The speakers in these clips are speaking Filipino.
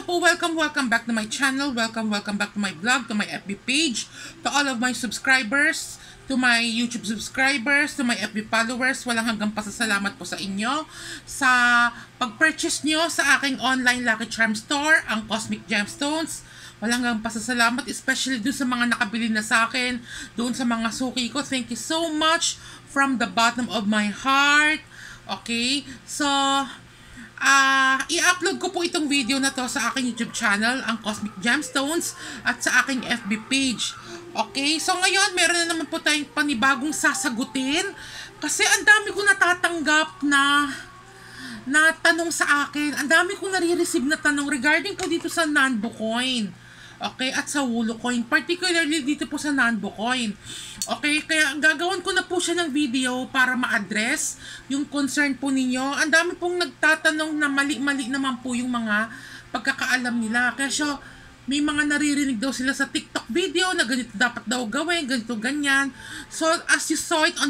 Hello po, welcome back to my channel, welcome back to my vlog, to my FB page, to all of my subscribers, to my YouTube subscribers, to my FB followers. Walang hanggang pasasalamat po sa inyo sa pag-purchase nyo sa aking online Lucky Charm store, ang Cosmic Gemstones. Walang hanggang pasasalamat, especially doon sa mga nakabili na sa akin, doon sa mga suki ko. Thank you so much from the bottom of my heart. Okay, so i-upload ko po itong video na to sa aking YouTube channel, ang Cosmic Gemstones, at sa aking FB page. Okay, so ngayon meron na naman po tayong panibagong sasagutin kasi ang dami ko natatanggap na tanong sa akin. Ang dami kong nare-receive na tanong regarding po dito sa Nanbo Coin. Okay, at sa Wulo Coin, particularly dito po sa Nanbo Coin. Okay, kaya gagawin ko na po siya ng video para ma-address yung concern po ninyo. Ang dami pong nagtatanong na mali-mali naman po yung mga pagkakaalam nila. Kaya so, may mga naririnig daw sila sa TikTok video na ganito dapat daw gawin, ganito ganyan. So, as you saw it on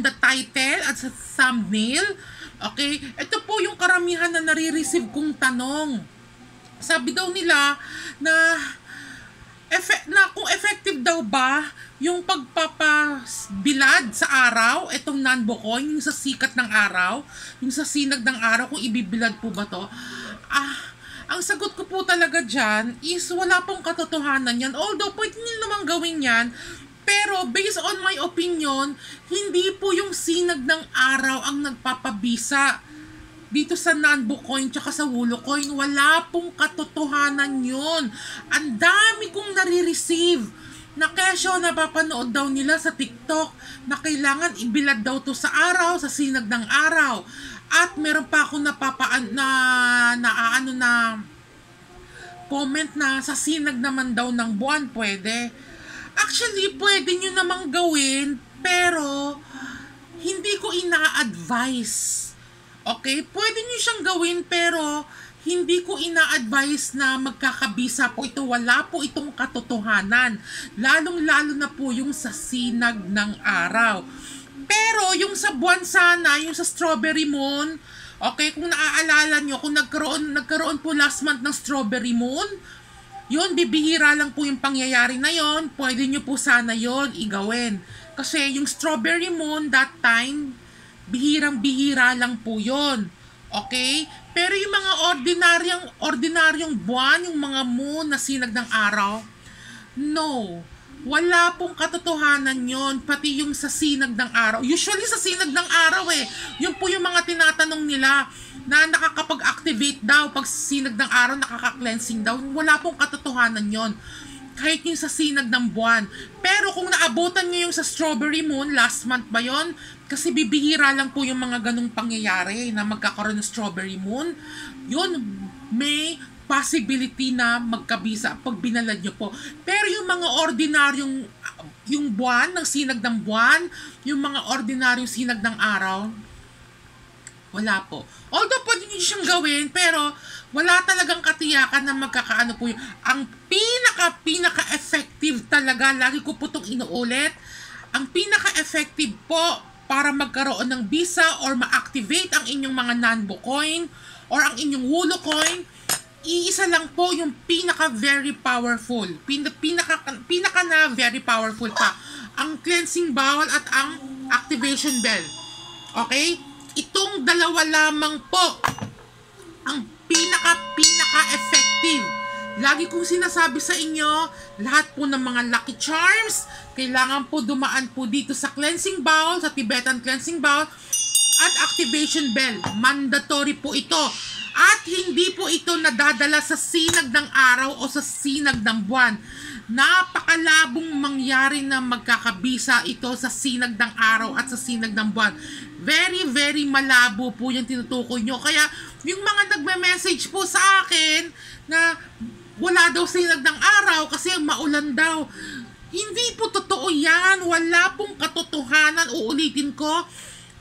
the title at sa thumbnail, okay, ito po yung karamihan na nare-receive kong tanong. Sabi daw nila na kung effective daw ba yung pagpapabilad sa araw, itong Nanbo Coin, yung sa sikat ng araw, yung sa sinag ng araw, kung ibibilad po ba to. Ang sagot ko po talaga dyan is wala pong katotohanan yan. Although pwede nyo naman gawin yan, pero based on my opinion, hindi po yung sinag ng araw ang nagpapabisa. Dito sa Nanbo Coin tsaka sa Wulo Coin, wala pong katotohanan yun. Ang dami kong nare-receive na kesyo napapanood daw nila sa TikTok na kailangan ibilad daw to sa araw, sa sinag ng araw. At meron pa akong comment na sa sinag naman daw ng buwan pwede. Actually, pwede nyo namang gawin, pero hindi ko ina-advise. Okay, pwede nyo siyang gawin pero hindi ko ina-advise na magkakabisa po ito. Wala po itong katotohanan. Lalong-lalo na po yung sa sinag ng araw. Pero yung sa buwan sana, yung sa Strawberry Moon, okay, kung naaalala nyo, kung nagkaroon po last month ng Strawberry Moon, yun, bibihira lang po yung pangyayari na yon. Pwede nyo po sana yon igawin. Kasi yung Strawberry Moon that time, bihirang-bihira lang po yon. Okay? Pero yung mga ordinaryong buwan, yung mga moon na sinag ng araw, no. Wala pong katotohanan yon. Pati yung sa sinag ng araw. Usually sa sinag ng araw yun po yung mga tinatanong nila na nakakapag-activate daw pag sinag ng araw, nakaka-cleansing daw. Wala pong katotohanan yon. Kahit yung sa sinag ng buwan. Pero kung naabutan nyo yung sa Strawberry Moon, last month ba yon? Kasi bibihira lang po yung mga ganong pangyayari na magkakaroon ng Strawberry Moon. Yun, may possibility na magkabisa pag binalad nyo po. Pero yung mga ordinaryong, yung buwan, ng sinag ng buwan, yung mga ordinaryong sinag ng araw, wala po. Although pwede nyo siyang gawin, pero wala talagang katiyakan na magkakaano po yun. Ang pinaka-effective talaga, lagi ko po itong inuulit, ang pinaka-effective po para magkaroon ng visa or ma-activate ang inyong mga Nanbo Coin or ang inyong Wulo Coin, iisa lang po yung pinaka-very powerful. Pinaka na very powerful pa. Ang cleansing bowl at ang activation bell. Okay? Itong dalawa lamang po ang pinaka-effective. Lagi kong sinasabi sa inyo, lahat po ng mga Lucky Charms, kailangan po dumaan po dito sa cleansing bowl, sa Tibetan cleansing bowl, at activation bell. Mandatory po ito. At hindi po ito nadadala sa sinag ng araw o sa sinag ng buwan. Napakalabong mangyari na magkakabisa ito sa sinag ng araw at sa sinag ng buwan. Very, very malabo po yung tinutukoy nyo. Kaya yung mga nagme-message po sa akin na wala daw sinag ng araw kasi maulan daw. Hindi po totoo yan. Wala pong katotohanan. Uulitin ko,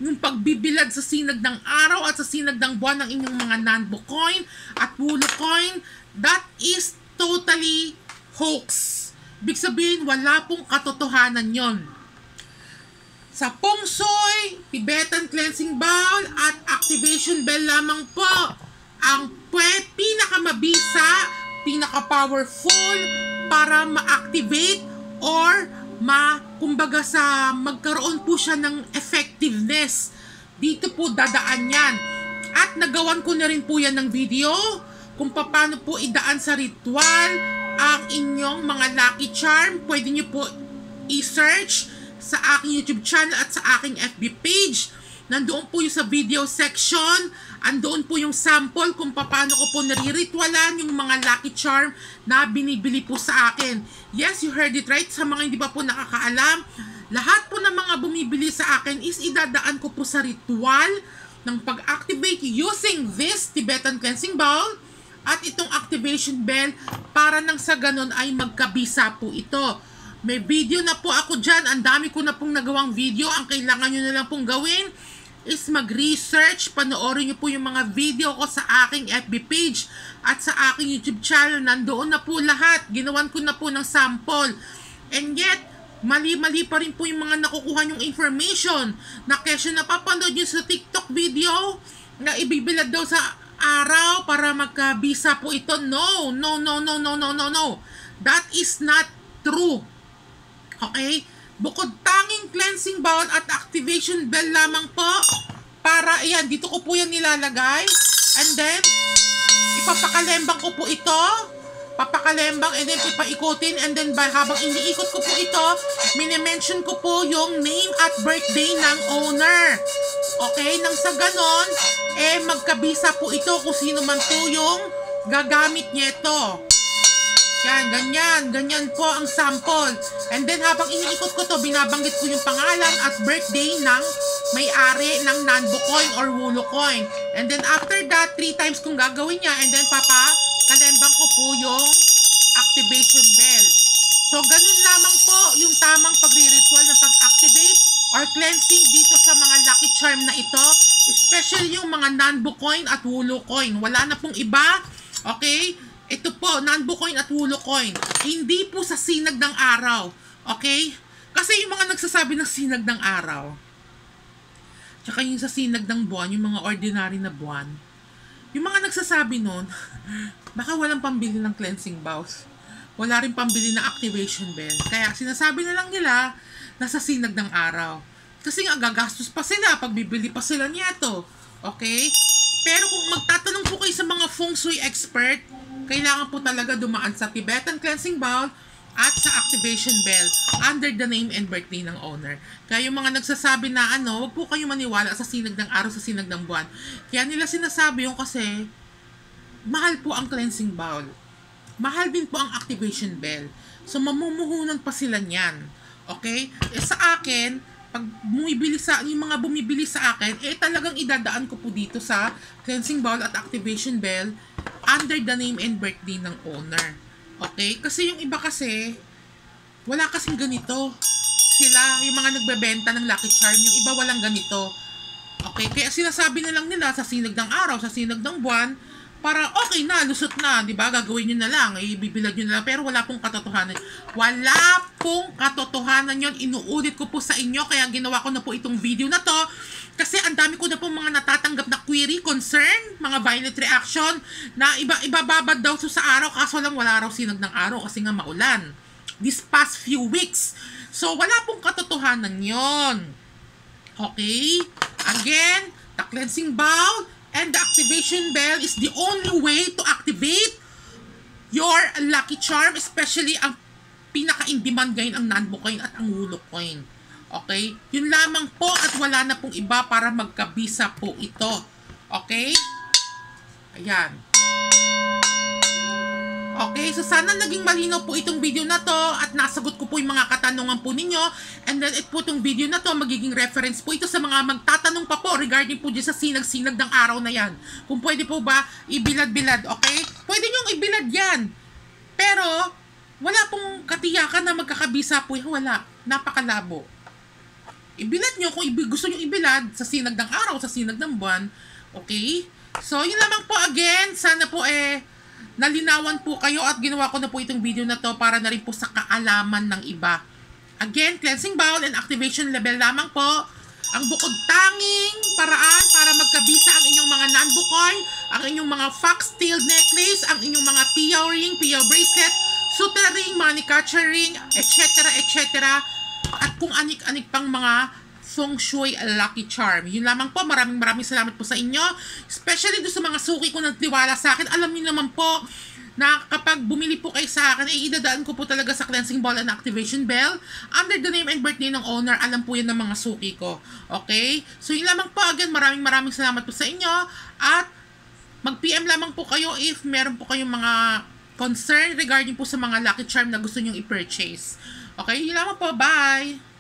yung pagbibilad sa sinag ng araw at sa sinag ng buwan ng inyong mga Nanbo Coin at Wulo Coin, that is totally hoax. Ibig sabihin, wala pong katotohanan yon. Sa Feng Shui, Tibetan cleansing bowl at activation bell lamang po ang pinakamabisa napaka-powerful para ma-activate or kumbaga magkaroon po siya ng effectiveness. Dito po dadaan yan. At nagawan ko na rin po yan ng video kung paano po idaan sa ritual ang inyong mga lucky charm. Pwede nyo po i-search sa aking YouTube channel at sa aking FB page. Nandoon po yung sa video section. Andoon po yung sample kung paano ko po nariritwalan yung mga lucky charm na binibili po sa akin. Yes, you heard it right. Sa mga hindi pa po nakakaalam, lahat po ng mga bumibili sa akin is idadaan ko po sa ritual ng pag-activate using this Tibetan Cleansing Bowl at itong activation bell para nang sa ganon ay magkabisa po ito. May video na po ako dyan. Ang dami ko na pong nagawang video. Ang kailangan nyo na lang pong gawin is mag-research, panoorin nyo po yung mga video ko sa aking FB page at sa aking YouTube channel. Nandoon na po lahat. Ginawan ko na po ng sample. And yet, mali-mali pa rin po yung mga nakukuha yung information na kesyo napapanood nyo sa TikTok video na ibibilad daw sa araw para magkabisa po ito. No. That is not true. Okay? Bukod tanging cleansing bowl at activation bell lamang po para, ayan, dito ko po yan nilalagay. And then, ipapakalembang ko po ito. Papakalembang and then ipaikutin. And then, habang iniikot ko po ito, minimension ko po yung name at birthday ng owner. Okay? Nang sa ganon, magkabisa po ito kung sino man po yung gagamit nito. Yan, ganyan po ang sample. And then habang iniikot ko to, binabanggit ko yung pangalan at birthday ng may-ari ng Nanbo coin or Wulo coin. And then after that, 3 times kung gagawin niya, and then papakalembang ko po yung activation bell. So ganun lamang po yung tamang pagre-ritual ng pag-activate or cleansing dito sa mga lucky charm na ito, especially yung mga Nanbo coin at Wulo coin. Wala na pong iba, okay? Ito po, Nanbo coin at Wulo coin. Hindi po sa sinag ng araw. Okay? Kasi yung mga nagsasabi ng sinag ng araw, tsaka yung sa sinag ng buwan, yung mga ordinary na buwan, yung mga nagsasabi nun, baka walang pambili ng cleansing bowls. Wala rin pambili ng activation bell. Kaya sinasabi na lang nila, nasa sinag ng araw. Kasi nga, gagastos pa sila, pagbibili pa sila nito. Okay? Pero kung magtatanong po kayo sa mga feng shui expert, kailangan po talaga dumaan sa Tibetan Cleansing Bowl at sa activation bell under the name and birthday ng owner. Kaya yung mga nagsasabi na wag po kayo maniwala sa sinag ng araw, sa sinag ng buwan. Kaya nila sinasabi yung kasi mahal po ang cleansing bowl. Mahal din po ang activation bell. So mamumuhunan pa sila niyan. Okay? Sa akin, pag yung mga bumibili sa akin, talagang idadaan ko po dito sa cleansing bowl at activation bell under the name and birthday ng owner. Okay? Kasi yung iba kasi, wala kasing ganito. Sila, yung mga nagbebenta ng Lucky Charm, yung iba walang ganito. Okay? Kaya sinasabi na lang nila sa sinag ng araw, sa sinag ng buwan, para okay na, lusot na, di ba? Gagawin nyo na lang, ibibilad nyo na lang, pero wala pong katotohanan. Wala pong katotohanan yon. Inuulit ko po sa inyo, kaya ginawa ko na po itong video na to, kasi ang dami ko na po mga natatanggap na query, concern, mga violent reaction, na ibababad daw sa araw, kaso lang wala raw sinag ng araw, kasi nga maulan. This past few weeks. So, wala pong katotohanan yon. Okay? Again, the cleansing bowl and the activation bell is the only way to activate your lucky charm, especially ang pinaka-in-demand ngayon ang Nanbo coin at ang Wulo coin. Okay? Yun lamang po at wala na pong iba para magkabisa po ito. Okay? Ayan. Okay, so sana naging malinaw po itong video na to at nasagot ko po yung mga katanungan po ninyo. And then ito po itong video na to, magiging reference po ito sa mga magtatanong pa po regarding po dyan sa sinag-sinag ng araw na yan. Kung pwede po ba ibilad-bilad, okay? Pwede nyong ibilad yan. Pero, wala pong katiyakan na magkakabisa po. Wala. Napakalabo. Ibilad nyo kung gusto nyo ibilad sa sinag ng araw, sa sinag ng buwan. Okay? So, yun lamang po again. Sana po nalinawan po kayo at ginawa ko na po itong video na to para na rin po sa kaalaman ng iba. Again, cleansing bowl and activation level lamang po ang bukod tanging paraan para magkabisa ang inyong mga Nanbo coin ang inyong mga foxtail necklace, ang inyong mga piyaw ring, piyaw bracelet, sutra ring, money catcher ring, etc. etc. At kung anik-anik pang mga feng shui lucky charm. Yun lamang po, maraming salamat po sa inyo. Especially do sa mga suki ko nagtiwala sa akin. Alam niyo naman po na kapag bumili po kayo sa akin, ay idadaan ko po talaga sa cleansing ball and activation bell under the name and birthday ng owner. Alam po yan ng mga suki ko. Okay? So yun lamang po. Again, maraming salamat po sa inyo. At mag-PM lamang po kayo if meron po kayong mga concern regarding po sa mga lucky charm na gusto nyong i-purchase. Okay? Yun lamang po. Bye!